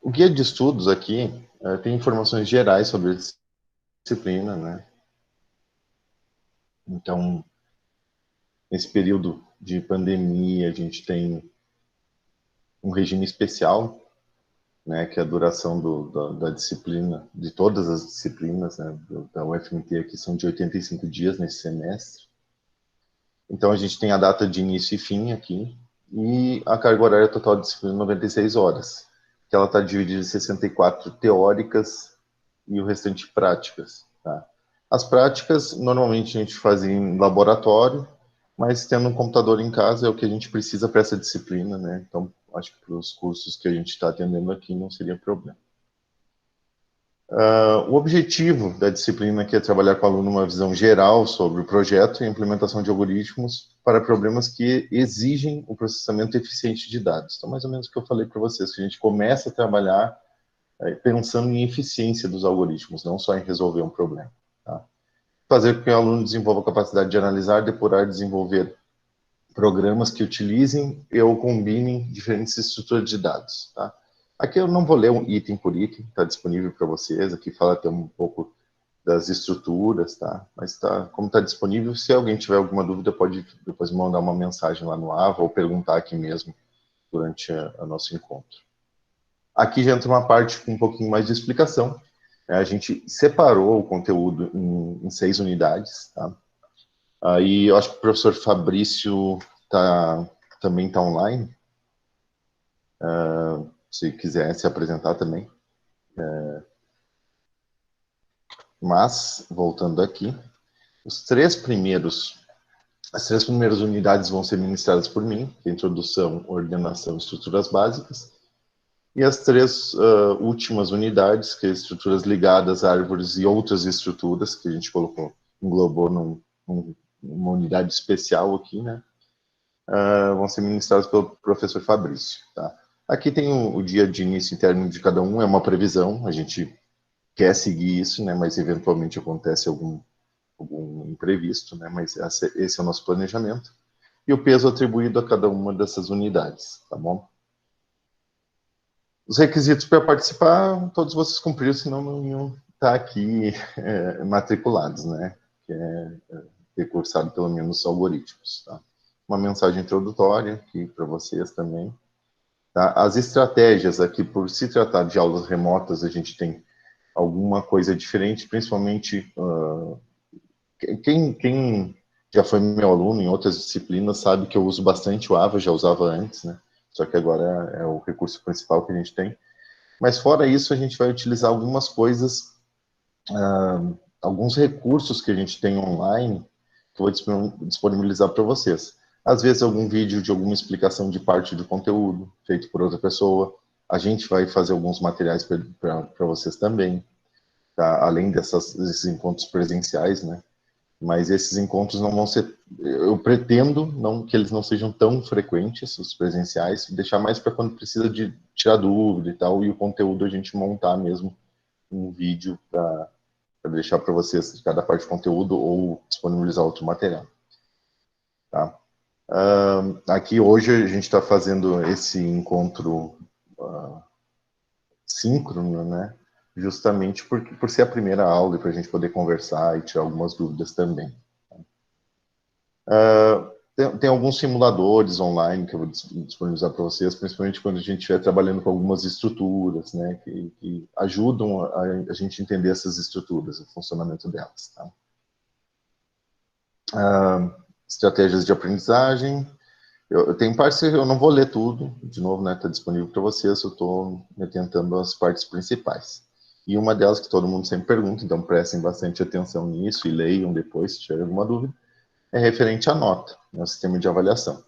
O guia de estudos aqui tem informações gerais sobre a disciplina, né? Então, nesse período de pandemia, a gente tem um regime especial, né, que é a duração da disciplina, de todas as disciplinas, né, da UFMT aqui são de 85 dias nesse semestre. Então, a gente tem a data de início e fim aqui, e a carga horária total de disciplina 96 horas, que ela está dividida em 64 teóricas e o restante práticas. Tá? As práticas, normalmente a gente faz em laboratório, mas tendo um computador em casa é o que a gente precisa para essa disciplina, né? Então, acho que para os cursos que a gente está atendendo aqui não seria problema. O objetivo da disciplina aqui é trabalhar com o aluno uma visão geral sobre o projeto e a implementação de algoritmos para problemas que exigem o processamento eficiente de dados. Então, mais ou menos o que eu falei para vocês, que a gente começa a trabalhar pensando em eficiência dos algoritmos, não só em resolver um problema. Tá? Fazer com que o aluno desenvolva a capacidade de analisar, depurar e desenvolver programas que utilizem ou combinem diferentes estruturas de dados. Tá? Aqui eu não vou ler um item por item, está disponível para vocês. Aqui fala até um pouco das estruturas, tá? Mas tá, como está disponível, se alguém tiver alguma dúvida, pode depois mandar uma mensagem lá no AVA ou perguntar aqui mesmo durante a nosso encontro. Aqui já entra uma parte com um pouquinho mais de explicação. A gente separou o conteúdo em 6 unidades, tá? Aí eu acho que o professor Fabrício também está online, se quiser se apresentar também. Mas, voltando aqui, as 3 primeiras unidades vão ser ministradas por mim, que é introdução, ordenação e estruturas básicas. E as 3 últimas unidades, que é estruturas ligadas, árvores e outras estruturas, que a gente englobou numa unidade especial aqui, né? Vão ser ministradas pelo professor Fabrício, tá? Aqui tem o dia de início interno de cada um, é uma previsão, a gente quer seguir isso, né? Mas eventualmente acontece algum imprevisto, né? Mas esse é o nosso planejamento. E o peso atribuído a cada uma dessas unidades, tá bom? Os requisitos para participar, todos vocês cumpriram, senão não iam estar aqui matriculados, né? Que ter cursado pelo menos os algoritmos, tá? Uma mensagem introdutória aqui para vocês também. Tá? As estratégias aqui, por se tratar de aulas remotas, a gente tem alguma coisa diferente, principalmente quem já foi meu aluno em outras disciplinas sabe que eu uso bastante o AVA, já usava antes, né? Só que agora é o recurso principal que a gente tem. Mas fora isso, a gente vai utilizar algumas coisas, alguns recursos que a gente tem online, que eu vou disponibilizar para vocês. Às vezes algum vídeo de alguma explicação de parte do conteúdo, feito por outra pessoa. A gente vai fazer alguns materiais para vocês também, tá? Além desses encontros presenciais, né? Mas esses encontros não vão ser, eu pretendo não que eles não sejam tão frequentes, os presenciais, deixar mais para quando precisa de tirar dúvida e tal, e o conteúdo a gente montar mesmo um vídeo para deixar para vocês de cada parte do conteúdo ou disponibilizar outro material. Tá? Aqui hoje a gente está fazendo esse encontro síncrono, né? Justamente por ser a primeira aula e para a gente poder conversar e tirar algumas dúvidas também. Tem alguns simuladores online que eu vou disponibilizar para vocês, principalmente quando a gente estiver trabalhando com algumas estruturas, né, que ajudam a gente entender essas estruturas, o funcionamento delas. Tá? Estratégias de aprendizagem. Eu tenho partes que eu não vou ler tudo, de novo, né, está disponível para vocês, eu estou me atentando às partes principais. E uma delas que todo mundo sempre pergunta, então prestem bastante atenção nisso e leiam depois, se tiver alguma dúvida, é referente à nota, né, o sistema de avaliação.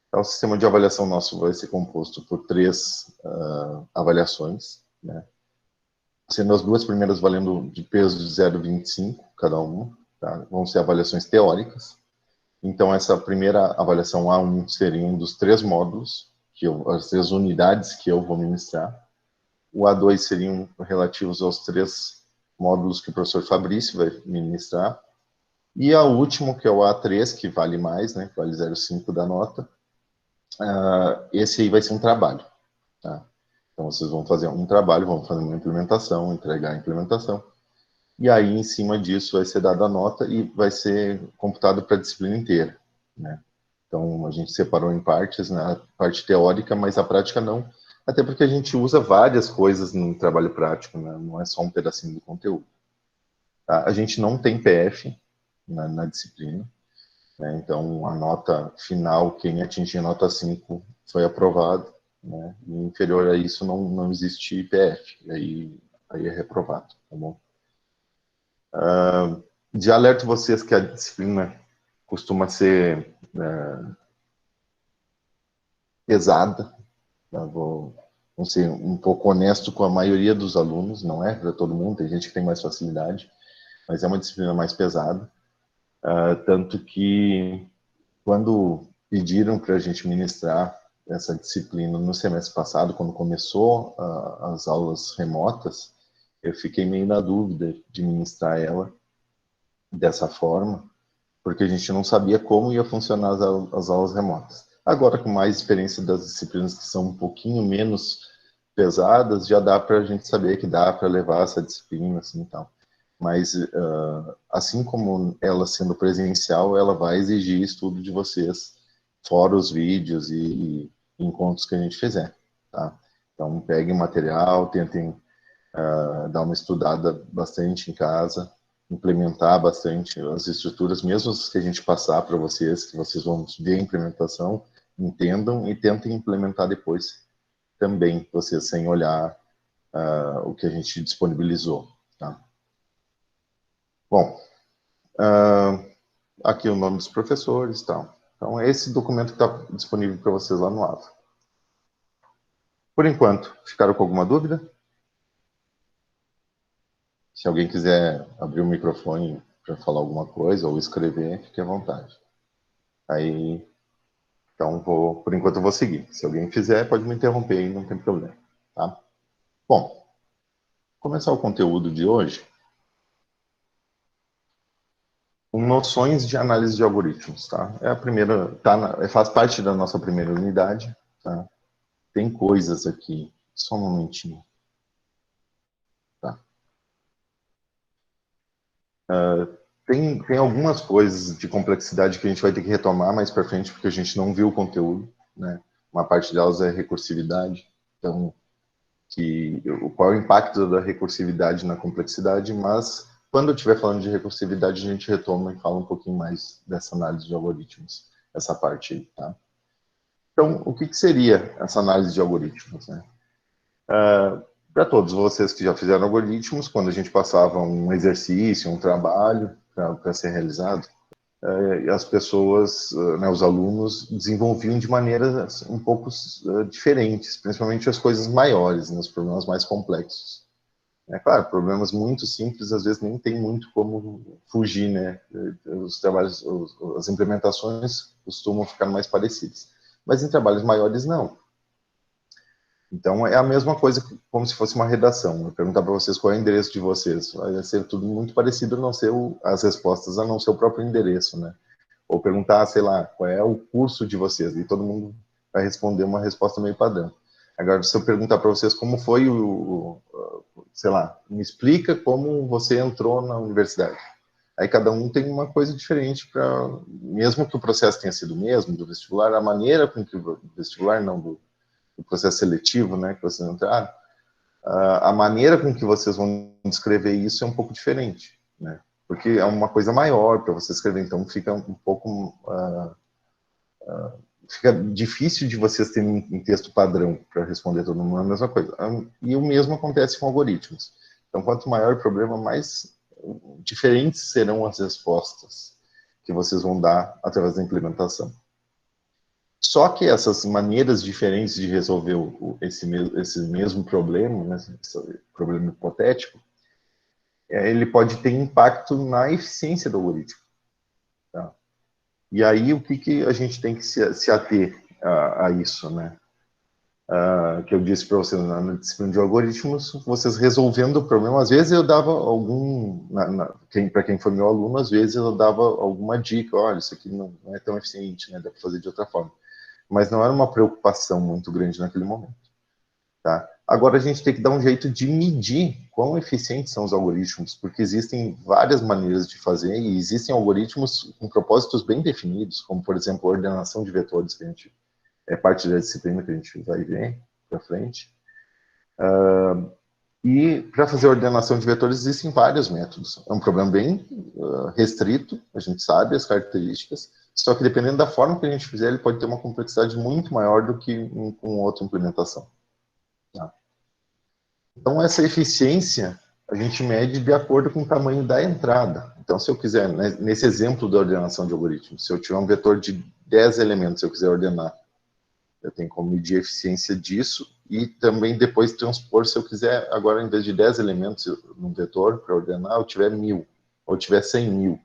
Então, o sistema de avaliação nosso vai ser composto por 3 avaliações, né, sendo as 2 primeiras valendo de peso de 0,25 cada uma, tá? Vão ser avaliações teóricas. Então, essa primeira avaliação A1 seria um dos 3 módulos, as 3 unidades que eu vou ministrar. O A2 seriam relativos aos 3 módulos que o professor Fabrício vai ministrar. E a última, que é o A3, que vale mais, né, vale 0,5 da nota, esse aí vai ser um trabalho. Tá? Então, vocês vão fazer um trabalho, vão fazer uma implementação, entregar a implementação, e aí, em cima disso, vai ser dada a nota e vai ser computado para a disciplina inteira, né? Então, a gente separou em partes, né? A parte teórica, mas a prática não, até porque a gente usa várias coisas no trabalho prático, né? Não é só um pedacinho do conteúdo. Tá? A gente não tem PF na disciplina, né? Então, a nota final, quem atingir a nota 5 foi aprovado, né? E inferior a isso não existe PF, aí é reprovado, tá bom? De alerto vocês que a disciplina costuma ser pesada, tá? Vou ser um pouco honesto com a maioria dos alunos, não é para todo mundo, tem gente que tem mais facilidade, mas é uma disciplina mais pesada, tanto que quando pediram para a gente ministrar essa disciplina no semestre passado, quando começou as aulas remotas, eu fiquei meio na dúvida de ministrar ela dessa forma, porque a gente não sabia como ia funcionar as aulas remotas. Agora, com mais experiência das disciplinas que são um pouquinho menos pesadas, já dá para a gente saber que dá para levar essa disciplina, assim, tal. Mas, assim como ela sendo presencial, ela vai exigir estudo de vocês, fora os vídeos e encontros que a gente fizer, tá? Então, peguem material, tentem dar uma estudada bastante em casa, implementar bastante as estruturas, mesmo as que a gente passar para vocês, que vocês vão ver a implementação, entendam e tentem implementar depois também, vocês sem olhar o que a gente disponibilizou. Tá? Bom, aqui o nome dos professores e tal. Então, é esse documento que está disponível para vocês lá no AVA. Por enquanto, ficaram com alguma dúvida? Se alguém quiser abrir o microfone para falar alguma coisa ou escrever, fique à vontade. Aí, então, por enquanto eu vou seguir. Se alguém fizer, pode me interromper aí, não tem problema. Tá? Bom, começar o conteúdo de hoje com noções de análise de algoritmos. Tá? É a primeira, faz parte da nossa primeira unidade. Tá? Tem coisas aqui, só um momentinho. Tá? Tem algumas coisas de complexidade que a gente vai ter que retomar mais para frente, porque a gente não viu o conteúdo, né? Uma parte delas é recursividade, então, qual é o impacto da recursividade na complexidade, mas quando eu estiver falando de recursividade, a gente retoma e fala um pouquinho mais dessa análise de algoritmos, essa parte aí, tá? Então, o que seria essa análise de algoritmos, né? Para todos vocês que já fizeram algoritmos, quando a gente passava um exercício, um trabalho para ser realizado, as pessoas, né, os alunos, desenvolviam de maneiras um pouco diferentes, principalmente as coisas maiores, né, os problemas mais complexos. É claro, problemas muito simples, às vezes nem tem muito como fugir, né? Os trabalhos, as implementações costumam ficar mais parecidas. Mas em trabalhos maiores, não. Então, é a mesma coisa como se fosse uma redação. Eu perguntar para vocês qual é o endereço de vocês. Vai ser tudo muito parecido, a não ser as respostas, a não ser o próprio endereço, né? Ou perguntar, sei lá, qual é o curso de vocês. E todo mundo vai responder uma resposta meio padrão. Agora, se eu perguntar para vocês como foi sei lá, me explica como você entrou na universidade. Aí cada um tem uma coisa diferente para, mesmo que o processo tenha sido o mesmo do vestibular, a maneira com que o vestibular, não do processo seletivo, né, que vocês entraram, a maneira com que vocês vão descrever isso é um pouco diferente, né? Porque é uma coisa maior para você escrever, então fica um pouco fica difícil de vocês terem um texto padrão para responder todo mundo a mesma coisa. E o mesmo acontece com algoritmos. Então, quanto maior o problema, mais diferentes serão as respostas que vocês vão dar através da implementação. Só que essas maneiras diferentes de resolver esse mesmo problema, né, esse problema hipotético, ele pode ter impacto na eficiência do algoritmo. Tá? E aí, o que a gente tem que se ater a isso, né? Que eu disse para vocês na disciplina de algoritmos, vocês resolvendo o problema, às vezes eu dava para quem foi meu aluno, às vezes eu dava alguma dica, olha, isso aqui não é tão eficiente, né? Dá para fazer de outra forma. Mas não era uma preocupação muito grande naquele momento. Tá? Agora a gente tem que dar um jeito de medir quão eficientes são os algoritmos, porque existem várias maneiras de fazer e existem algoritmos com propósitos bem definidos, como, por exemplo, a ordenação de vetores, que a gente, é parte da disciplina que a gente vai ver para frente. E para fazer a ordenação de vetores existem vários métodos. É um problema bem restrito, a gente sabe as características, só que dependendo da forma que a gente fizer, ele pode ter uma complexidade muito maior do que com outra implementação. Tá? Então, essa eficiência a gente mede de acordo com o tamanho da entrada. Então, se eu quiser, nesse exemplo da ordenação de algoritmos, se eu tiver um vetor de 10 elementos, se eu quiser ordenar, eu tenho como medir a eficiência disso e também depois transpor, se eu quiser, agora em vez de 10 elementos num vetor para ordenar, eu tiver 1000, ou tiver 100.000,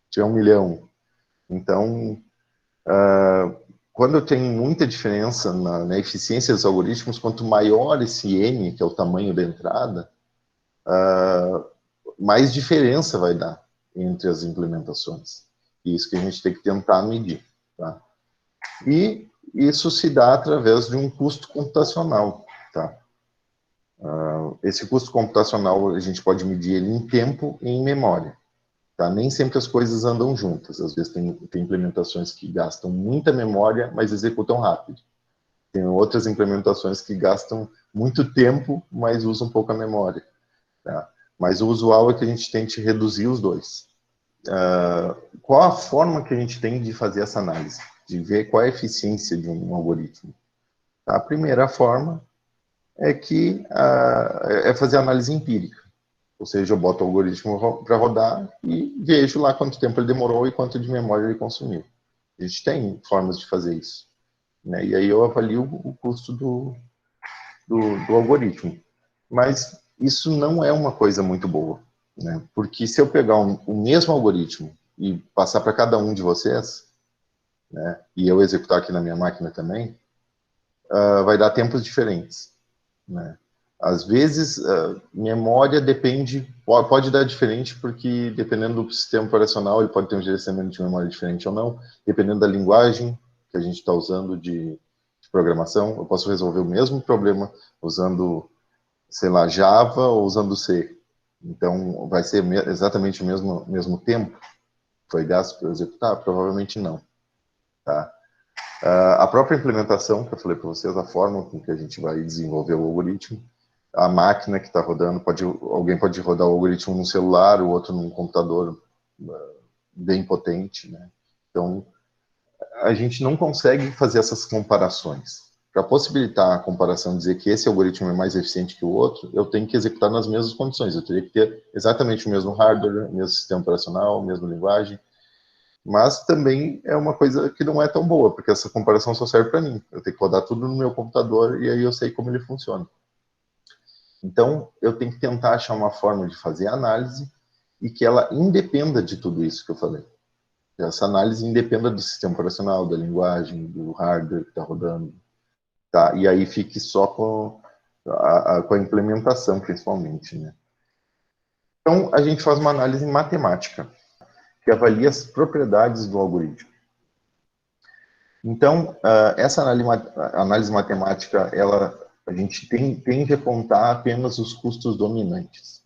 tiver 1.000.000. Então, quando eu tenho muita diferença na eficiência dos algoritmos, quanto maior esse N, que é o tamanho da entrada, mais diferença vai dar entre as implementações. E isso que a gente tem que tentar medir. Tá? E isso se dá através de um custo computacional. Tá? Esse custo computacional a gente pode medir ele em tempo e em memória. Tá? Nem sempre as coisas andam juntas. Às vezes tem implementações que gastam muita memória, mas executam rápido. Tem outras implementações que gastam muito tempo, mas usam pouca memória. Tá? Mas o usual é que a gente tente reduzir os dois. Qual a forma que a gente tem de fazer essa análise? De ver qual é a eficiência de um algoritmo? A primeira forma é fazer análise empírica. Ou seja, eu boto o algoritmo para rodar e vejo lá quanto tempo ele demorou e quanto de memória ele consumiu. A gente tem formas de fazer isso. Né? E aí eu avalio o custo do algoritmo. Mas isso não é uma coisa muito boa. Né? Porque se eu pegar o mesmo algoritmo e passar para cada um de vocês, né, e eu executar aqui na minha máquina também, vai dar tempos diferentes. Né? Às vezes, memória pode dar diferente, porque dependendo do sistema operacional, ele pode ter um gerenciamento de memória diferente ou não, dependendo da linguagem que a gente está usando de programação, eu posso resolver o mesmo problema usando, sei lá, Java ou usando C. Então, vai ser exatamente o mesmo tempo que foi gasto para executar? Provavelmente não. Tá? A própria implementação, que eu falei para vocês, a forma com que a gente vai desenvolver o algoritmo, a máquina que está rodando, alguém pode rodar o algoritmo num celular, o outro num computador bem potente, né? Então, a gente não consegue fazer essas comparações. Para possibilitar a comparação, dizer que esse algoritmo é mais eficiente que o outro, eu tenho que executar nas mesmas condições. Eu teria que ter exatamente o mesmo hardware, o mesmo sistema operacional, a mesma linguagem. Mas também é uma coisa que não é tão boa, porque essa comparação só serve para mim. Eu tenho que rodar tudo no meu computador e aí eu sei como ele funciona. Então, eu tenho que tentar achar uma forma de fazer a análise e que ela independa de tudo isso que eu falei. Que essa análise independa do sistema operacional, da linguagem, do hardware que está rodando. Tá? E aí fique só com a implementação, principalmente. Né? Então, a gente faz uma análise matemática, que avalia as propriedades do algoritmo. Então, essa análise matemática, a gente tende a contar apenas os custos dominantes.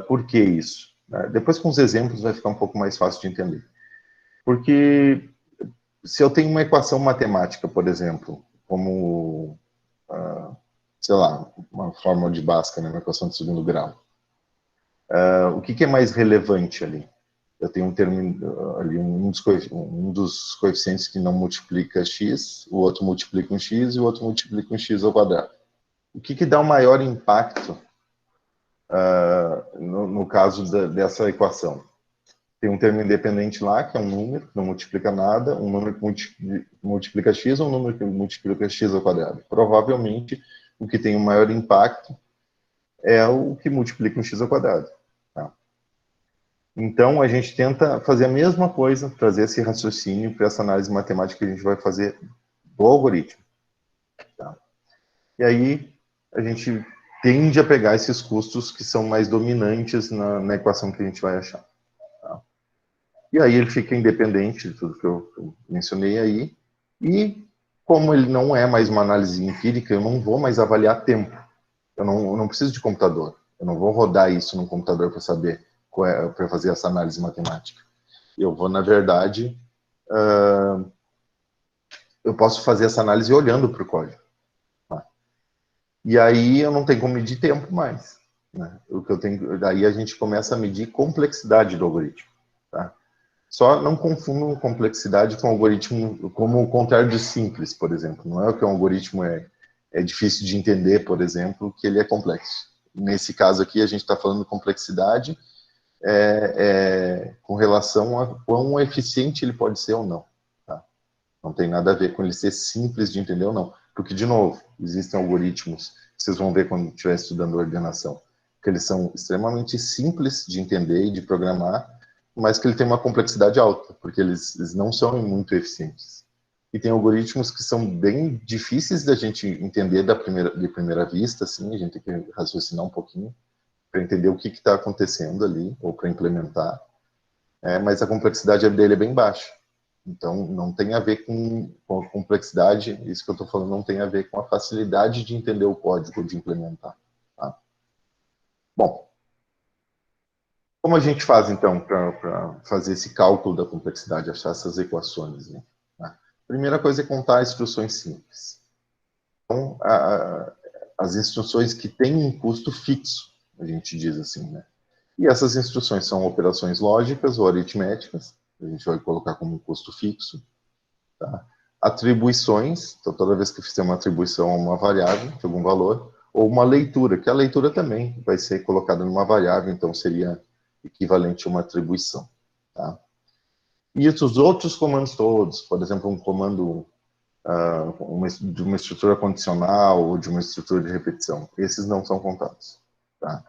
Por que isso? Depois, com os exemplos, vai ficar um pouco mais fácil de entender. Porque se eu tenho uma equação matemática, por exemplo, como, sei lá, uma fórmula de Bhaskara, né, uma equação de segundo grau, o que é mais relevante ali? Eu tenho um termo ali, um dos coeficientes que não multiplica x, o outro multiplica um x e o outro multiplica um x ao quadrado. O que dá o maior impacto no caso dessa equação? Tem um termo independente lá, que é um número, que não multiplica nada, um número que multiplica x ou um número que multiplica x ao quadrado. Provavelmente, o que tem o maior impacto é o que multiplica um x ao quadrado. Tá? Então, a gente tenta fazer a mesma coisa, trazer esse raciocínio para essa análise matemática que a gente vai fazer do algoritmo. Tá? E aí, a gente tende a pegar esses custos que são mais dominantes na equação que a gente vai achar. Tá? E aí ele fica independente de tudo que eu mencionei aí, e como ele não é mais uma análise empírica, eu não vou mais avaliar tempo. Eu não preciso de computador. Eu não vou rodar isso no computador para saber, para fazer essa análise matemática. Eu vou, na verdade, eu posso fazer essa análise olhando para o código. Tá? E aí eu não tenho como medir tempo mais. Né? O que eu tenho, daí a gente começa a medir complexidade do algoritmo. Tá? Só não confundam complexidade com algoritmo, como o contrário de simples, por exemplo. Não é que um algoritmo é difícil de entender, por exemplo, que ele é complexo. Nesse caso aqui, a gente está falando de complexidade com relação a quão eficiente ele pode ser ou não. Tá? Não tem nada a ver com ele ser simples de entender ou não. Porque, de novo, existem algoritmos, vocês vão ver quando estiver estudando ordenação, que eles são extremamente simples de entender e de programar, mas que ele tem uma complexidade alta, porque eles não são muito eficientes. E tem algoritmos que são bem difíceis da gente entender de primeira vista, assim, a gente tem que raciocinar um pouquinho para entender o que está acontecendo ali, ou para implementar, mas a complexidade dele é bem baixa. Então, não tem a ver com a complexidade, isso que eu estou falando não tem a ver com a facilidade de entender o código, de implementar. Tá? Bom, como a gente faz, então, para fazer esse cálculo da complexidade, achar essas equações? Né? A primeira coisa é contar instruções simples. Então, as instruções que têm um custo fixo, a gente diz assim, né? E essas instruções são operações lógicas ou aritméticas, a gente vai colocar como um custo fixo. Tá? Atribuições, então toda vez que fizer uma atribuição a uma variável, de algum valor, ou uma leitura, que a leitura também vai ser colocada numa variável, então seria equivalente a uma atribuição. Tá? E os outros comandos todos, por exemplo, um comando de uma estrutura condicional ou de uma estrutura de repetição, esses não são contados, tá?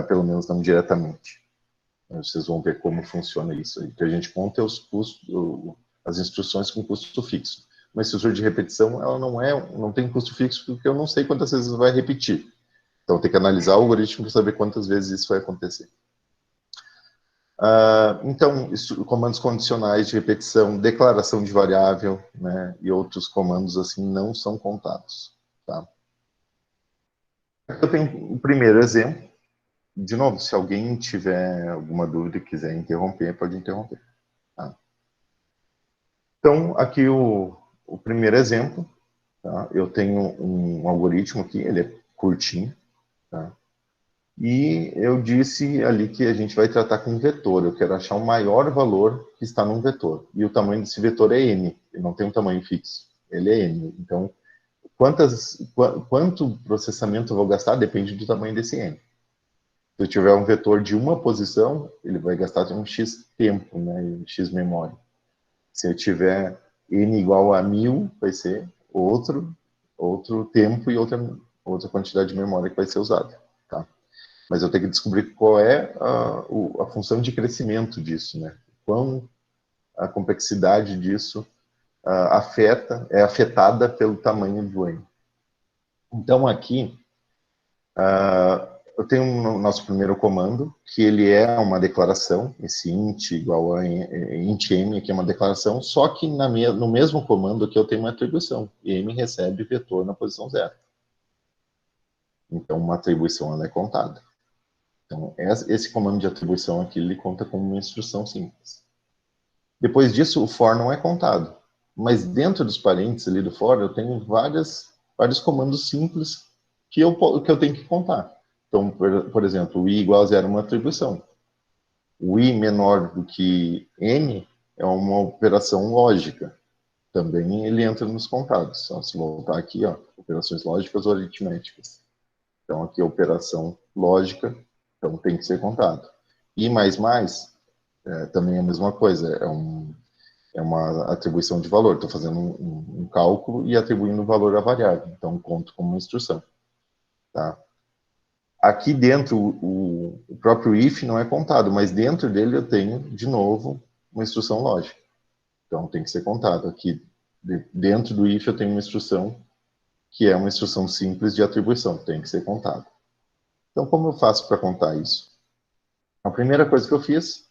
Pelo menos não diretamente. Vocês vão ver como funciona isso aí. O que a gente conta é os custos, as instruções com custo fixo. Uma estrutura de repetição, ela não tem custo fixo porque eu não sei quantas vezes vai repetir. Então, tem que analisar o algoritmo para saber quantas vezes isso vai acontecer. Então, comandos condicionais de repetição, declaração de variável, né, e outros comandos assim não são contados. Tá? Eu tenho o primeiro exemplo. De novo, se alguém tiver alguma dúvida e quiser interromper, pode interromper. Tá? Então, aqui o primeiro exemplo. Tá? Eu tenho um algoritmo aqui, ele é curtinho. Tá? E eu disse ali que a gente vai tratar com um vetor. Eu quero achar o maior valor que está num vetor. E o tamanho desse vetor é n. Ele não tem um tamanho fixo. Ele é n. Então, quanto processamento eu vou gastar depende do tamanho desse n. Se eu tiver um vetor de uma posição, ele vai gastar um x tempo, né, x memória. Se eu tiver n igual a 1000, vai ser outro tempo e outra quantidade de memória que vai ser usada. Tá? Mas eu tenho que descobrir qual é a função de crescimento disso, né? Quão a complexidade disso é afetada pelo tamanho do n. Então, aqui, eu tenho o nosso primeiro comando, que ele é uma declaração, esse int igual a int m, aqui é uma declaração, só que no mesmo comando aqui eu tenho uma atribuição, e m recebe vetor na posição 0. Então, uma atribuição ela é contada. Então, esse comando de atribuição aqui, ele conta como uma instrução simples. Depois disso, o for não é contado. Mas dentro dos parênteses ali do for, eu tenho vários comandos simples que eu tenho que contar. Então, por exemplo, o i igual a 0 é uma atribuição. O i menor do que n é uma operação lógica. Também ele entra nos contados. Só se voltar aqui, ó, operações lógicas ou aritméticas. Então, aqui é operação lógica, então tem que ser contado. I mais mais, também é a mesma coisa, é uma atribuição de valor. Estou fazendo um cálculo e atribuindo o valor à variável. Então, conto como uma instrução. Tá? Aqui dentro, o próprio if não é contado, mas dentro dele eu tenho, de novo, uma instrução lógica. Então, tem que ser contado. Aqui, dentro do if, eu tenho uma instrução que é uma instrução simples de atribuição. Tem que ser contado. Então, como eu faço para contar isso? A primeira coisa que eu fiz,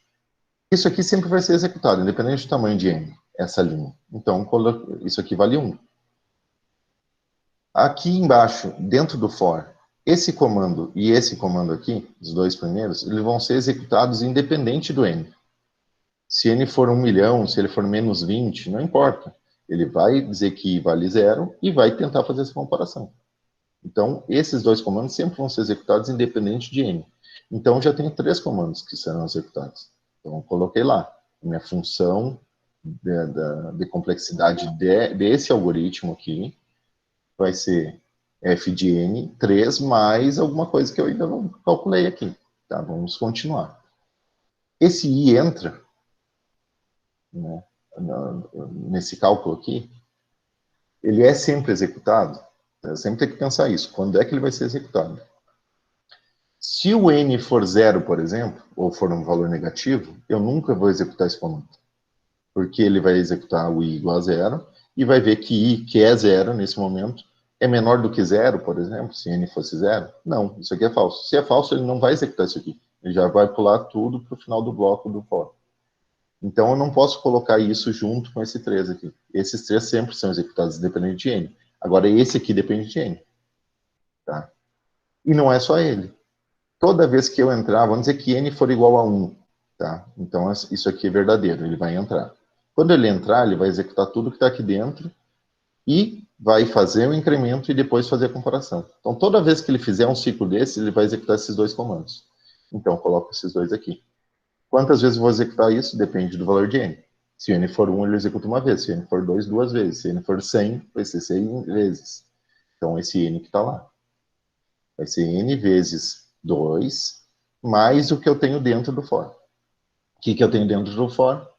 isso aqui sempre vai ser executado, independente do tamanho de n, essa linha. Então, isso aqui vale 1. Aqui embaixo, dentro do for, esse comando e esse comando aqui, os dois primeiros, eles vão ser executados independente do n. Se n for 1 milhão, se ele for menos 20, não importa. Ele vai dizer que vale 0 e vai tentar fazer essa comparação. Então, esses dois comandos sempre vão ser executados independente de n. Então, já tenho 3 comandos que serão executados. Então, eu coloquei lá minha função de complexidade desse algoritmo aqui, vai ser f de n, 3 mais alguma coisa que eu ainda não calculei aqui. Tá? Vamos continuar. Esse i entra, né, nesse cálculo aqui, ele é sempre executado. Eu sempre tenho que pensar isso. Quando é que ele vai ser executado? Se o n for 0, por exemplo, ou for um valor negativo, eu nunca vou executar esse comando. Porque ele vai executar o i igual a 0 e vai ver que i, que é 0 nesse momento, é menor do que 0, por exemplo, se n fosse 0. Não, isso aqui é falso. Se é falso, ele não vai executar isso aqui. Ele já vai pular tudo para o final do bloco do for. Então, eu não posso colocar isso junto com esse 3 aqui. Esses 3 sempre são executados independente de n. Agora, esse aqui depende de n. Tá? E não é só ele. Toda vez que eu entrar, vamos dizer que n for igual a 1. Tá? Então, isso aqui é verdadeiro, ele vai entrar. Quando ele entrar, ele vai executar tudo que está aqui dentro e vai fazer o incremento e depois fazer a comparação. Então, toda vez que ele fizer um ciclo desse, ele vai executar esses dois comandos. Então, eu coloco esses dois aqui. Quantas vezes eu vou executar isso? Depende do valor de n. Se n for 1, ele executa uma vez. Se n for 2, duas vezes. Se n for 100, vai ser 100 vezes. Então, esse n que está lá. Vai ser n vezes 2, mais o que eu tenho dentro do for. O que eu tenho dentro do for?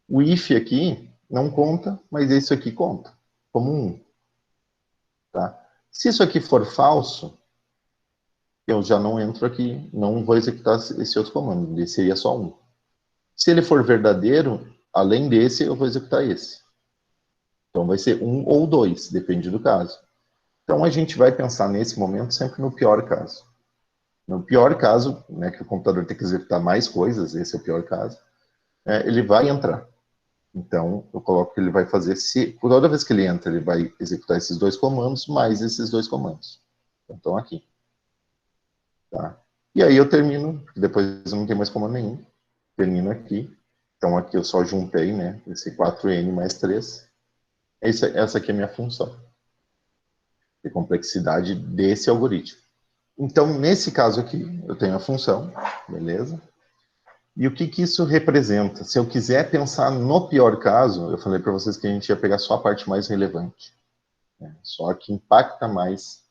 O if aqui não conta, mas isso aqui conta, como 1. Tá? Se isso aqui for falso, eu já não entro aqui, não vou executar esse outro comando, esse seria só 1. Se ele for verdadeiro, além desse, eu vou executar esse. Então vai ser 1 ou 2, depende do caso. Então a gente vai pensar nesse momento sempre no pior caso. No pior caso, né, que o computador tem que executar mais coisas, esse é o pior caso, ele vai entrar. Então, eu coloco que ele vai fazer, toda vez que ele entra, ele vai executar esses dois comandos, mais esses dois comandos. Então, aqui. Tá? E aí eu termino, depois eu não tenho mais comando nenhum. Termino aqui. Então, aqui eu só juntei, né, esse 4n mais 3. Essa aqui é a minha função de complexidade desse algoritmo. Então, nesse caso aqui, eu tenho a função, beleza? E o que isso representa? Se eu quiser pensar no pior caso, eu falei para vocês que a gente ia pegar só a parte mais relevante, né? Só a que impacta mais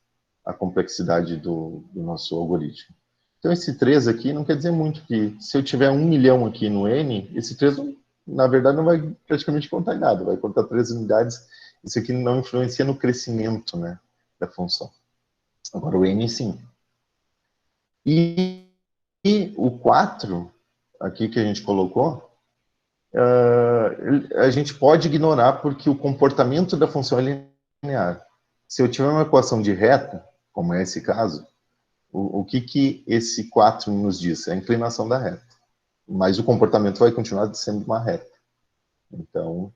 a complexidade do nosso algoritmo. Então, esse 3 aqui não quer dizer muito que se eu tiver 1 milhão aqui no n, esse 3, na verdade, não vai praticamente contar em nada, vai contar 3 unidades. Isso aqui não influencia no crescimento, né, da função. Agora, o n, sim. E o 4, aqui que a gente colocou, a gente pode ignorar porque o comportamento da função é linear. Se eu tiver uma equação de reta, como é esse caso, o que esse 4 nos diz? É a inclinação da reta. Mas o comportamento vai continuar sendo uma reta. Então,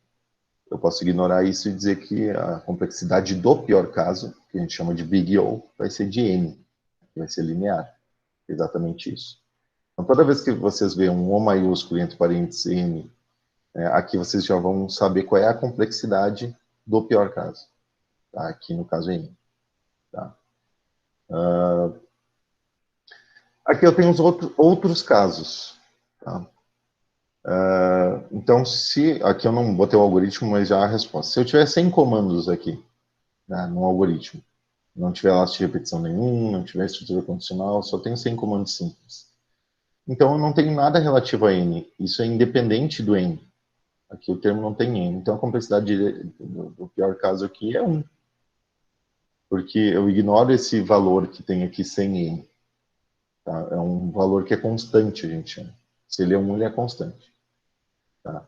eu posso ignorar isso e dizer que a complexidade do pior caso, que a gente chama de Big O, vai ser de n, que vai ser linear. Exatamente isso. Então, toda vez que vocês veem um O maiúsculo entre parênteses n, aqui vocês já vão saber qual é a complexidade do pior caso. Tá? Aqui no caso é n. Tá? Aqui eu tenho os outros casos. Tá? Então, aqui eu não botei o algoritmo, mas já a resposta. Se eu tiver 100 comandos aqui, né, no algoritmo, não tiver laço de repetição nenhum, não tiver estrutura condicional, só tenho 100 comandos simples. Então, eu não tenho nada relativo a n. Isso é independente do n. Aqui o termo não tem n. Então, a complexidade do pior caso aqui é 1. Porque eu ignoro esse valor que tem aqui sem n. Tá? É um valor que é constante, a gente chama. Se ele é 1, ele é constante. Tá?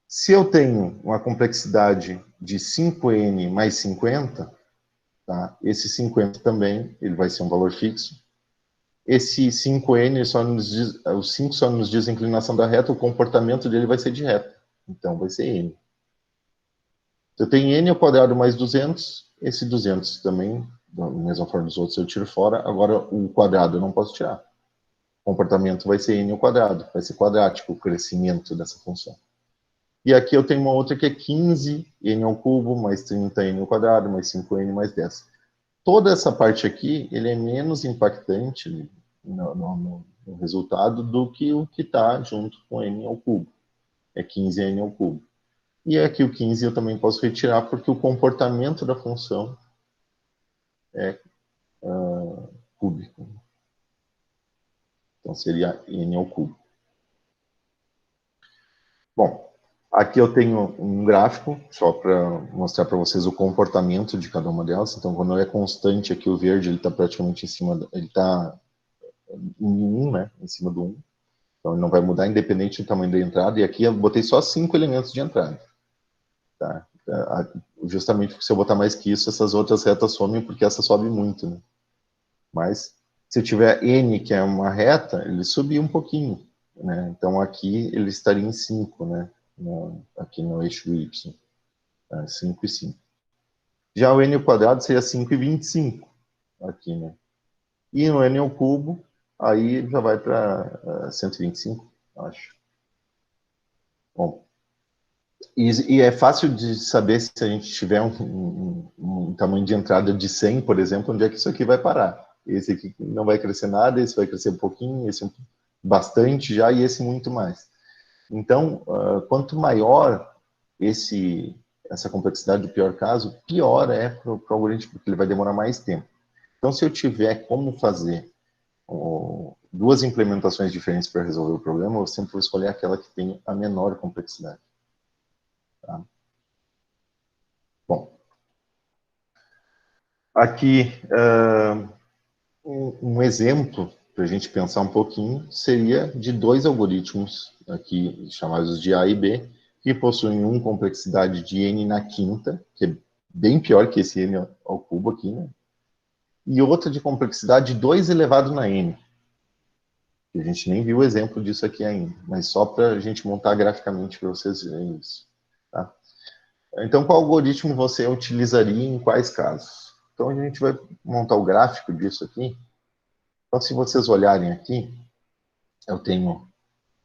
Se eu tenho uma complexidade de 5n mais 50, tá? Esse 50 também ele vai ser um valor fixo. Esse 5n, só nos diz, os 5 só nos diz a inclinação da reta, o comportamento dele vai ser de reta. Então, vai ser n. Se eu tenho n ao quadrado mais 200, esse 200 também, da mesma forma dos outros, eu tiro fora. Agora, o quadrado eu não posso tirar. O comportamento vai ser n ao quadrado, vai ser quadrático o crescimento dessa função. E aqui eu tenho uma outra que é 15n ao cubo, mais 30n ao quadrado, mais 5n, mais 10. Toda essa parte aqui, ele é menos impactante no resultado do que o que está junto com n ao cubo. É 15n ao cubo. E aqui o 15 eu também posso retirar, porque o comportamento da função é cúbico. Então seria n ao cubo. Bom, aqui eu tenho um gráfico, só para mostrar para vocês o comportamento de cada uma delas. Então, quando é constante, aqui o verde, ele está praticamente em cima, ele está em 1, né, em cima do 1. Então, ele não vai mudar independente do tamanho da entrada. E aqui eu botei só 5 elementos de entrada. Tá? Justamente porque se eu botar mais que isso, essas outras retas somem, porque essa sobe muito, né? Mas, se eu tiver n, que é uma reta, ele subir um pouquinho, né? Então, aqui ele estaria em 5, né? Aqui no eixo y. 5 e 5. Já o n ao quadrado seria 5 e 25, aqui, né? E no n ao cubo, aí já vai para 125, acho. Bom, e é fácil de saber se a gente tiver um tamanho de entrada de 100, por exemplo, onde é que isso aqui vai parar. Esse aqui não vai crescer nada, esse vai crescer um pouquinho, esse bastante já, e esse muito mais. Então, quanto maior essa complexidade do pior caso, pior é para o algoritmo, porque ele vai demorar mais tempo. Então, se eu tiver como fazer duas implementações diferentes para resolver o problema, eu sempre vou escolher aquela que tem a menor complexidade. Tá? Bom, aqui um exemplo para a gente pensar um pouquinho seria de dois algoritmos aqui chamados de A e B, que possuem uma complexidade de n na quinta, que é bem pior que esse n ao cubo aqui, né? E outra de complexidade 2 elevado na n. A gente nem viu o exemplo disso aqui ainda, mas só para a gente montar graficamente para vocês verem isso. Tá? Então, qual algoritmo você utilizaria em quais casos? Então, a gente vai montar o gráfico disso aqui. Então, se vocês olharem aqui, eu tenho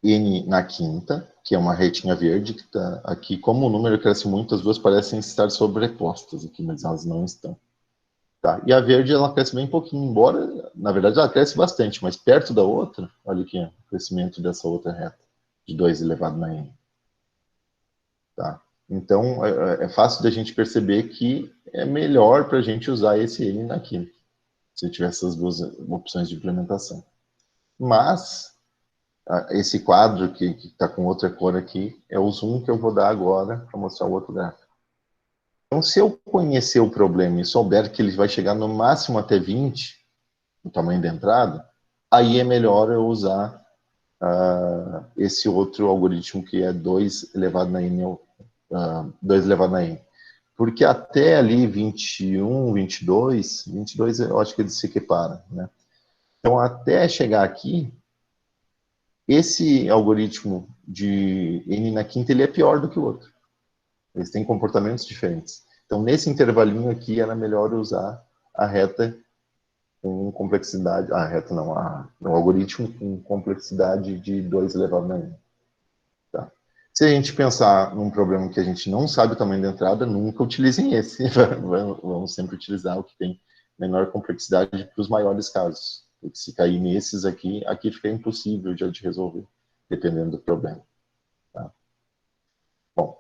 n na quinta, que é uma retinha verde, que está aqui. Como o número cresce muito, as duas parecem estar sobrepostas aqui, mas elas não estão. Tá? E a verde, ela cresce bem pouquinho, embora, na verdade, ela cresce bastante, mas perto da outra, olha aqui, o crescimento dessa outra reta, de 2 elevado na n. Tá? Então, é fácil da gente perceber que é melhor para a gente usar esse n na quinta, se eu tiver essas duas opções de implementação. Mas, esse quadro que está com outra cor aqui, é o zoom que eu vou dar agora para mostrar o outro gráfico. Então, se eu conhecer o problema e souber que ele vai chegar no máximo até 20, o tamanho da entrada, aí é melhor eu usar esse outro algoritmo que é 2 elevado na n, 2 elevado na n. Porque até ali 21, 22 eu acho que ele se equipara, né? Então, até chegar aqui, esse algoritmo de n na quinta, ele é pior do que o outro. Eles têm comportamentos diferentes. Então, nesse intervalinho aqui, era melhor usar a reta com complexidade... A reta não, o algoritmo com complexidade de 2 elevado na n. Tá? Se a gente pensar num problema que a gente não sabe o tamanho da entrada, nunca utilizem esse. Vamos sempre utilizar o que tem menor complexidade para os maiores casos. Porque se cair nesses aqui fica impossível de resolver, dependendo do problema. Tá? Bom,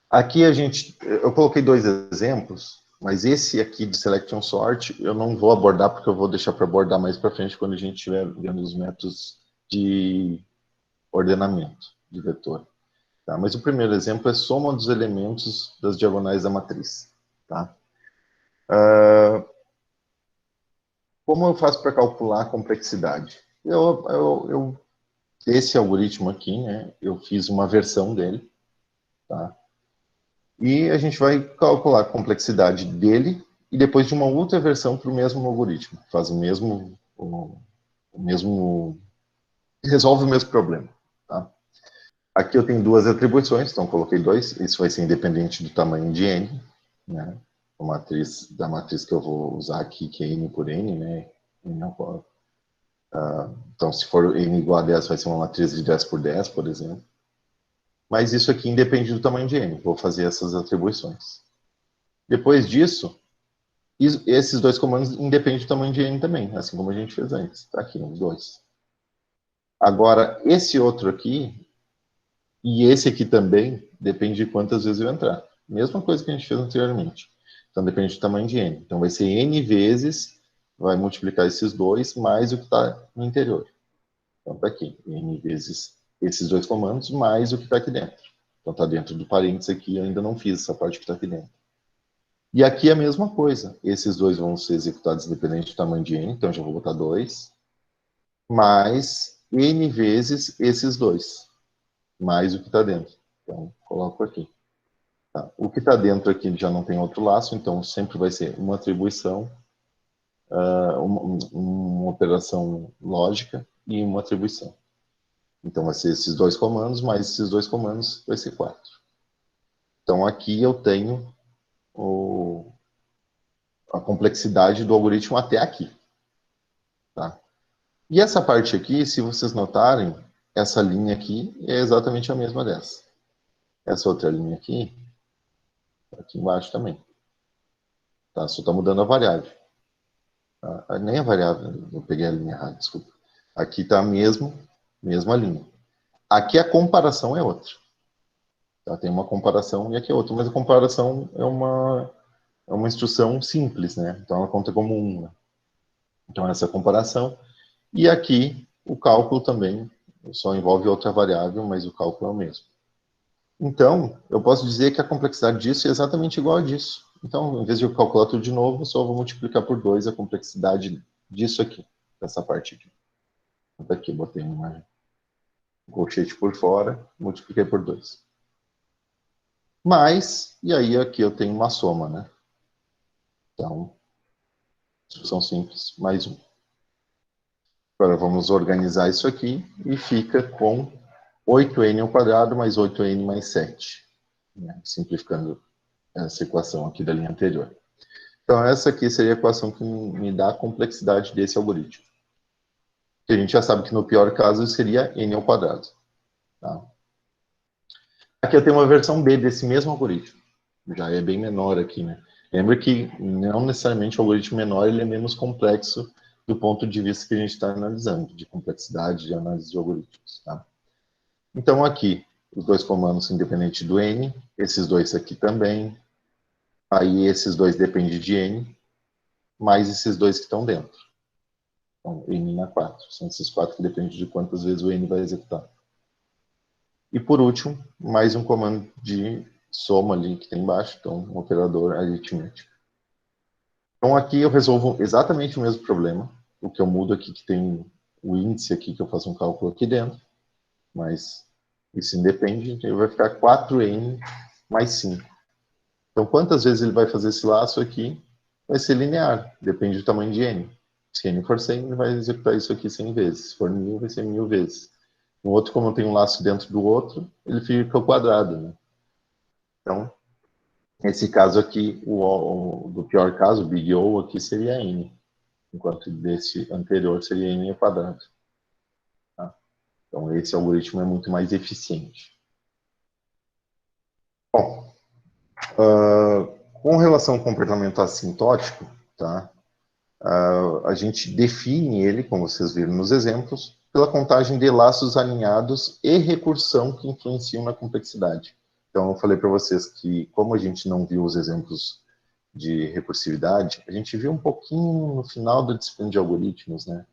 aqui eu coloquei dois exemplos, mas esse aqui de Selection Sort eu não vou abordar, porque eu vou deixar para abordar mais para frente, quando a gente estiver vendo os métodos de ordenamento de vetor. Tá? Mas o primeiro exemplo é soma dos elementos das diagonais da matriz. Tá? Como eu faço para calcular a complexidade? Esse algoritmo aqui, né, eu fiz uma versão dele. Tá? E a gente vai calcular a complexidade dele e depois de uma outra versão para o mesmo algoritmo. Faz resolve o mesmo problema. Tá? Aqui eu tenho duas atribuições, então coloquei 2. Isso vai ser independente do tamanho de n. Né? da matriz que eu vou usar aqui, que é N por N, né? Então, se for N igual a 10, vai ser uma matriz de 10 por 10, por exemplo. Mas isso aqui independe do tamanho de N. Vou fazer essas atribuições. Depois disso, esses dois comandos independem do tamanho de N também, assim como a gente fez antes. Está aqui, os dois. Agora, esse outro aqui, e esse aqui também, depende de quantas vezes eu entrar. Mesma coisa que a gente fez anteriormente. Então, depende do tamanho de N. Então, vai ser N vezes, vai multiplicar esses dois, mais o que está no interior. Então, está aqui, N vezes esses dois comandos, mais o que está aqui dentro. Então, está dentro do parênteses aqui, eu ainda não fiz essa parte que está aqui dentro. E aqui é a mesma coisa. Esses dois vão ser executados independente do tamanho de N, então já vou botar 2, mais N vezes esses dois, mais o que está dentro. Então, coloco aqui. Tá. O que está dentro aqui já não tem outro laço, então sempre vai ser uma atribuição, uma operação lógica e uma atribuição. Então vai ser esses dois comandos, mais esses dois comandos vai ser 4. Então aqui eu tenho a complexidade do algoritmo até aqui. Tá? E essa parte aqui, se vocês notarem, essa linha aqui é exatamente a mesma dessa. Essa outra linha aqui embaixo também. Tá? Só está mudando a variável. Nem a variável, eu peguei a linha errada, desculpa. Aqui está a mesma linha. Aqui a comparação é outra. Tá? Tem uma comparação e aqui é outra, mas a comparação é uma instrução simples, né? Então ela conta como 1. Né? Então essa é a comparação. E aqui o cálculo também só envolve outra variável, mas o cálculo é o mesmo. Então, eu posso dizer que a complexidade disso é exatamente igual a disso. Então, em vez de eu calcular tudo de novo, eu só vou multiplicar por 2 a complexidade disso aqui, dessa parte aqui. Então, aqui eu botei um colchete por fora, multipliquei por 2. Mas, e aí aqui eu tenho uma soma, né? Então, instrução simples, mais 1. Agora vamos organizar isso aqui e fica com 8n ao quadrado mais 8n mais 7. Né? Simplificando essa equação aqui da linha anterior. Então, essa aqui seria a equação que me dá a complexidade desse algoritmo. Que a gente já sabe que no pior caso seria n ao quadrado. Tá? Aqui eu tenho uma versão B desse mesmo algoritmo. Já é bem menor aqui, né? Lembra que não necessariamente o algoritmo menor ele é menos complexo do ponto de vista que a gente está analisando, de complexidade de análise de algoritmos. Tá? Então, aqui, os dois comandos independentes do n, esses dois aqui também, aí esses dois dependem de n, mais esses dois que estão dentro. Então, n na 4. São esses 4 que dependem de quantas vezes o n vai executar. E, por último, mais um comando de soma ali que tem embaixo, então, um operador aritmético. Então, aqui eu resolvo exatamente o mesmo problema. O que eu mudo aqui, que tem o índice aqui, que eu faço um cálculo aqui dentro, mas isso independe, então vai ficar 4n mais 5. Então, quantas vezes ele vai fazer esse laço aqui? Vai ser linear, depende do tamanho de n. Se n for 100, ele vai executar isso aqui 100 vezes. Se for 1000, vai ser 1000 vezes. No outro, como tem um laço dentro do outro, ele fica ao quadrado. Né? Então, nesse caso aqui, do pior caso, o big O aqui seria n, enquanto desse anterior seria n ao quadrado. Tá? Então, esse algoritmo é muito mais eficiente. Bom, com relação ao comportamento assintótico, tá? A gente define ele, como vocês viram nos exemplos, pela contagem de laços alinhados e recursão que influenciam na complexidade. Então, eu falei para vocês que, como a gente não viu os exemplos de recursividade, a gente viu um pouquinho no final da disciplina de algoritmos, né?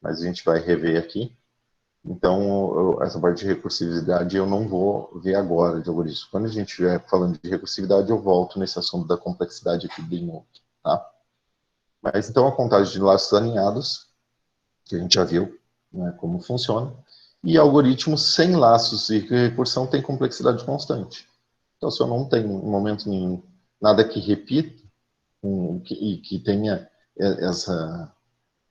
Mas a gente vai rever aqui. Então, essa parte de recursividade eu não vou ver agora de algoritmos. Quando a gente estiver falando de recursividade, eu volto nesse assunto da complexidade aqui de novo, tá? Mas então a contagem de laços alinhados, que a gente já viu né, como funciona, e algoritmos sem laços e recursão tem complexidade constante. Então, se eu não tenho, em momento nenhum, nada que repita, e que tenha essa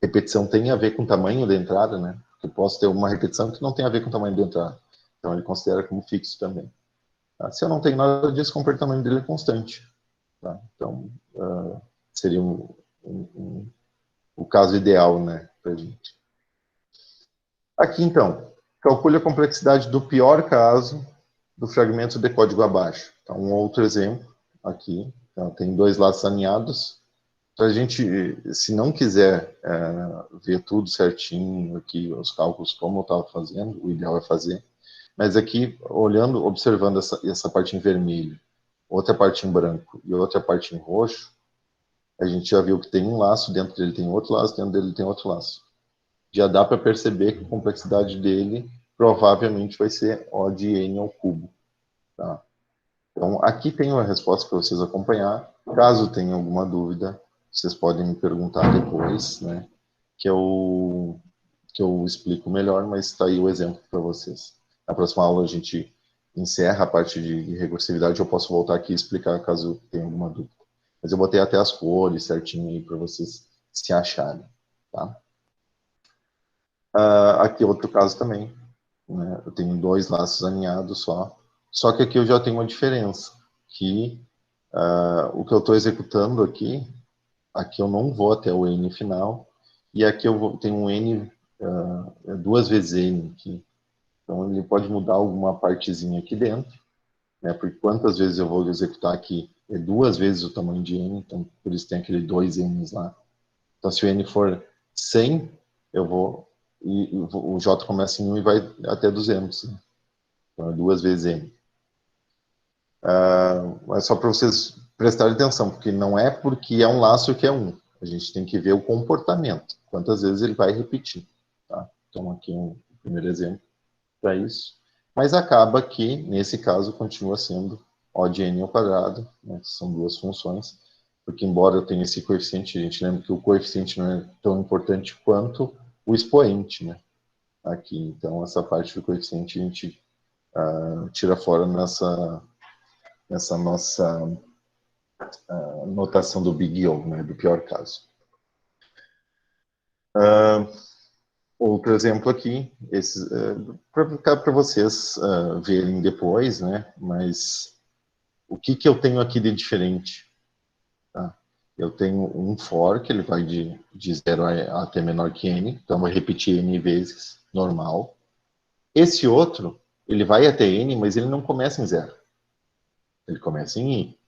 repetição tenha a ver com o tamanho da entrada, né? Eu posso ter uma repetição que não tem a ver com o tamanho da entrada. Então, ele considera como fixo também. Tá? Se eu não tenho nada disso, o comportamento dele é constante. Tá? Então, seria o caso ideal, né, para a gente. Aqui, então, calcule a complexidade do pior caso do fragmento de código abaixo. Então, um outro exemplo aqui. Então, tem dois laços alinhados. Então, a gente, se não quiser ver tudo certinho aqui, os cálculos como eu estava fazendo, o ideal é fazer. Mas aqui, olhando, observando essa parte em vermelho, outra parte em branco e outra parte em roxo, a gente já viu que tem um laço, dentro dele tem outro laço, dentro dele tem outro laço. Já dá para perceber que a complexidade dele provavelmente vai ser O de N ao cubo. Tá? Então, aqui tem uma resposta para vocês acompanhar. Caso tenham alguma dúvida, vocês podem me perguntar depois, né? Que eu explico melhor, mas está aí o exemplo para vocês. Na próxima aula a gente encerra a parte de recursividade, eu posso voltar aqui e explicar caso tenha alguma dúvida. Mas eu botei até as cores certinho aí para vocês se acharem, tá? Aqui outro caso também, né? Eu tenho dois laços alinhados só que aqui eu já tenho uma diferença, que o que eu estou executando aqui eu não vou até o N final, e aqui tenho um N, duas vezes N aqui. Então ele pode mudar alguma partezinha aqui dentro, né? Porque quantas vezes eu vou executar aqui é duas vezes o tamanho de N, então por isso tem aquele dois N's lá. Então se o N for 100, eu vou, o J começa em 1 e vai até 200, né? Então é duas vezes N. É só para vocês prestarem atenção, porque não é porque é um laço que é um. A gente tem que ver o comportamento, quantas vezes ele vai repetir. Tá? Então, aqui um primeiro exemplo para isso. Mas acaba que, nesse caso, continua sendo O de n ao quadrado, né? São duas funções, porque embora eu tenha esse coeficiente, a gente lembra que o coeficiente não é tão importante quanto o expoente, né? Aqui, então, essa parte do coeficiente a gente tira fora nessa nossa notação do Big O, né, do pior caso. Outro exemplo aqui, para vocês verem depois, né, mas o que eu tenho aqui de diferente? Tá? Eu tenho um for, que ele vai de 0 até menor que n, então vai repetir n vezes, normal. Esse outro, ele vai até n, mas ele não começa em 0. Ele começa em i.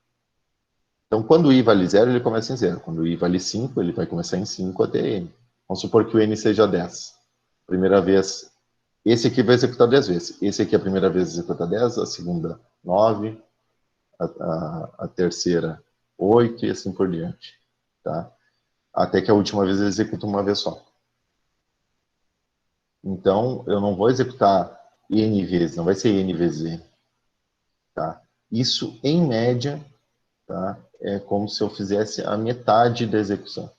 Então, quando o i vale 0, ele começa em 0. Quando o i vale 5, ele vai começar em 5 até n. Vamos supor que o n seja 10. Primeira vez, esse aqui vai executar 10 vezes. Esse aqui a primeira vez executa 10, a segunda 9, a terceira 8 e assim por diante. Tá? Até que a última vez ele executa uma vez só. Então, eu não vou executar n vezes, não vai ser n vezes n. Tá? Isso, em média, tá? É como se eu fizesse a metade da execução.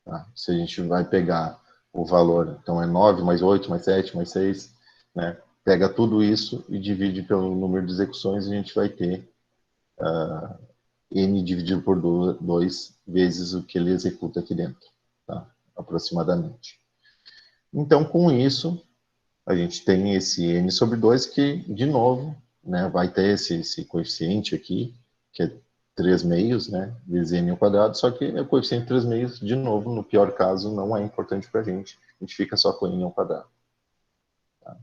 Tá? Se a gente vai pegar o valor, então é 9 mais 8 mais 7 mais 6, né? Pega tudo isso e divide pelo número de execuções, e a gente vai ter n dividido por 2 vezes o que ele executa aqui dentro, tá? Aproximadamente. Então, com isso, a gente tem esse n sobre 2 que, de novo, né, vai ter esse coeficiente aqui, que é 3 meios, né, vezes n ao quadrado, só que o coeficiente 3 meios, de novo, no pior caso, não é importante para a gente fica só com n ao quadrado. Tá?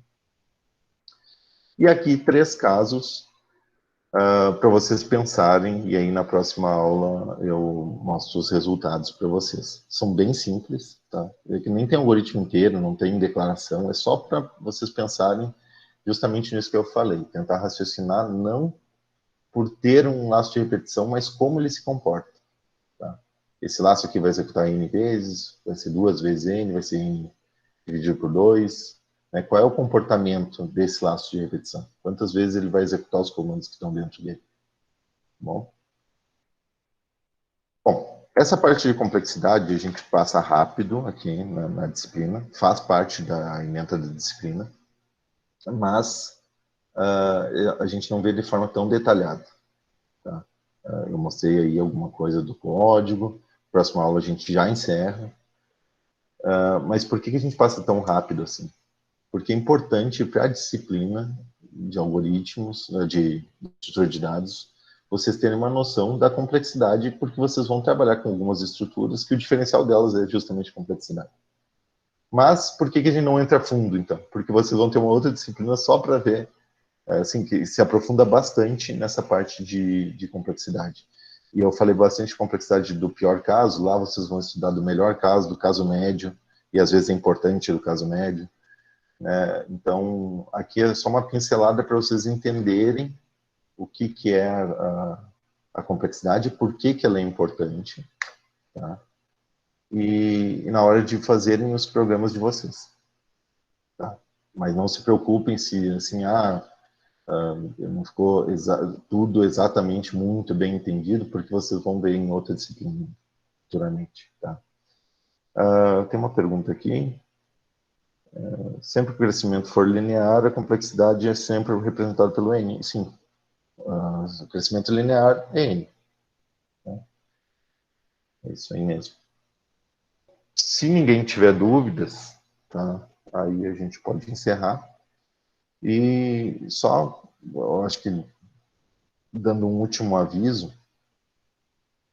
E aqui, três casos para vocês pensarem, e aí na próxima aula eu mostro os resultados para vocês. São bem simples, tá? É que nem tem algoritmo inteiro, não tem declaração, é só para vocês pensarem justamente nisso que eu falei, tentar raciocinar não por ter um laço de repetição, mas como ele se comporta. Tá? Esse laço aqui vai executar n vezes, vai ser 2 vezes n, vai ser n dividido por 2. Né? Qual é o comportamento desse laço de repetição? Quantas vezes ele vai executar os comandos que estão dentro dele? Bom, essa parte de complexidade a gente passa rápido aqui na disciplina, faz parte da ementa da disciplina, mas a gente não vê de forma tão detalhada. Tá? Eu mostrei aí alguma coisa do código, próxima aula a gente já encerra, mas por que a gente passa tão rápido assim? Porque é importante para a disciplina de algoritmos, de estrutura de dados, vocês terem uma noção da complexidade, porque vocês vão trabalhar com algumas estruturas que o diferencial delas é justamente a complexidade. Mas por que a gente não entra a fundo, então? Porque vocês vão ter uma outra disciplina só para ver, assim, que se aprofunda bastante nessa parte de complexidade. E eu falei bastante de complexidade do pior caso, lá vocês vão estudar do melhor caso, do caso médio, e às vezes é importante do caso médio. Então, aqui é só uma pincelada para vocês entenderem o que é a complexidade, por que ela é importante, tá? E na hora de fazerem os programas de vocês. Tá? Mas não se preocupem se, assim, não ficou tudo exatamente muito bem entendido, porque vocês vão ver em outra disciplina futuramente. Tá? Tem uma pergunta aqui. Sempre que o crescimento for linear, a complexidade é sempre representada pelo N. Sim, o crescimento linear é N. Tá? É isso aí mesmo. Se ninguém tiver dúvidas, tá? Aí a gente pode encerrar. E só, eu acho que dando um último aviso,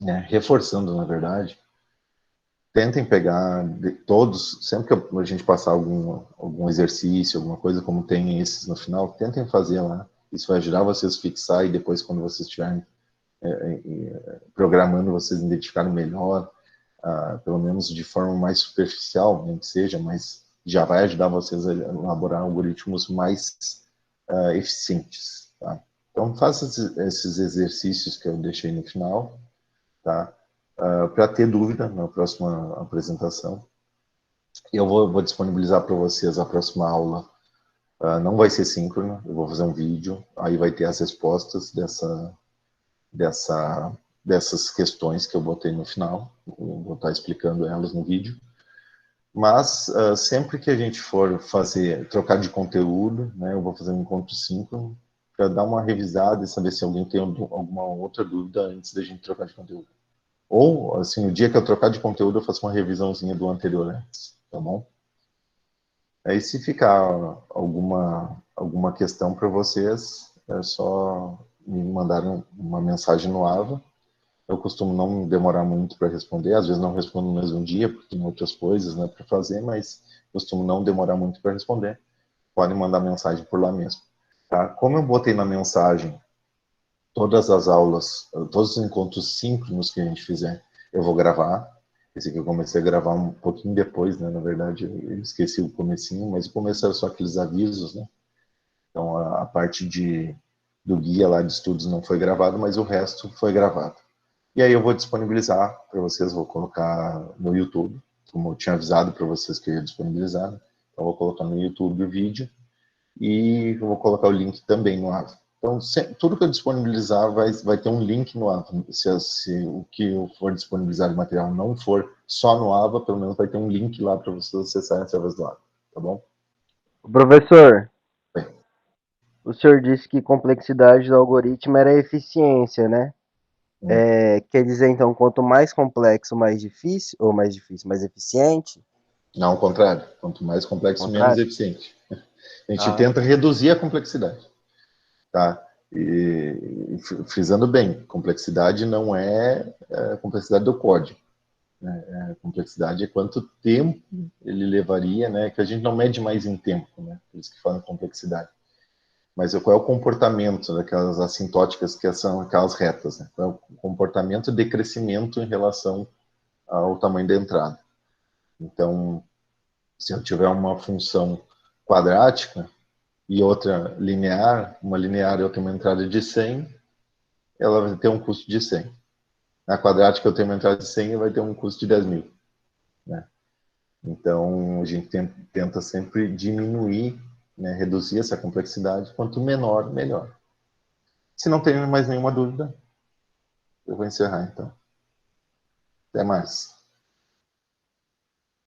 né, reforçando, na verdade, tentem pegar todos, sempre que a gente passar algum exercício, alguma coisa, como tem esses no final, tentem fazer lá. Isso vai ajudar vocês a fixar e depois, quando vocês estiverem programando, vocês identificarem melhor, pelo menos de forma mais superficial, nem que seja, mas já vai ajudar vocês a elaborar algoritmos mais eficientes. Tá? Então, faça esses exercícios que eu deixei no final, tá? Para ter dúvida na próxima apresentação. Eu vou disponibilizar para vocês a próxima aula. Não vai ser síncrona, eu vou fazer um vídeo, aí vai ter as respostas dessas questões que eu botei no final. Eu vou estar explicando elas no vídeo. Mas sempre que a gente for trocar de conteúdo, né, eu vou fazer um encontro síncrono para dar uma revisada e saber se alguém tem alguma outra dúvida antes da gente trocar de conteúdo. Ou, assim, o dia que eu trocar de conteúdo, eu faço uma revisãozinha do anterior antes, tá bom? Aí, se ficar alguma questão para vocês, é só me mandarem uma mensagem no AVA. Eu costumo não demorar muito para responder, às vezes não respondo no mesmo dia, porque tem outras coisas, né, para fazer, mas costumo não demorar muito para responder. Podem mandar mensagem por lá mesmo. Tá? Como eu botei na mensagem todas as aulas, todos os encontros síncronos que a gente fizer, eu vou gravar. Esse aqui eu comecei a gravar um pouquinho depois, né? Na verdade, eu esqueci o comecinho, mas o começo era só aqueles avisos, né? Então, a parte do guia lá de estudos não foi gravado, mas o resto foi gravado. E aí eu vou disponibilizar para vocês, vou colocar no YouTube, como eu tinha avisado para vocês que eu ia disponibilizar, né? Então, eu vou colocar no YouTube o vídeo e eu vou colocar o link também no AVA. Então, tudo que eu disponibilizar vai ter um link no AVA. Se o que eu for disponibilizar de material não for só no AVA, pelo menos vai ter um link lá para vocês acessarem através do AVA, tá bom? Professor, Bem, o senhor disse que complexidade do algoritmo era eficiência, né? Quer dizer, então, quanto mais complexo, mais difícil, ou mais difícil, mais eficiente? não, ao contrário. Quanto mais Ao complexo, menos contrário? eficiente. A gente Ah, tenta reduzir a complexidade, tá? E frisando bem, complexidade não é a complexidade do código. A complexidade é quanto tempo ele levaria, né? Que a gente não mede mais em tempo, né? Por isso que fala em complexidade. Mas qual é o comportamento daquelas assintóticas que são aquelas retas, né? Qual é o comportamento de crescimento em relação ao tamanho da entrada. Então, se eu tiver uma função quadrática e outra linear, uma linear eu tenho uma entrada de 100, ela vai ter um custo de 100. Na quadrática eu tenho uma entrada de 100 e vai ter um custo de 10 mil. Né? Então, a gente tenta sempre diminuir, né, reduzir essa complexidade. Quanto menor, melhor. Se não tem mais nenhuma dúvida, eu vou encerrar, então. Até mais.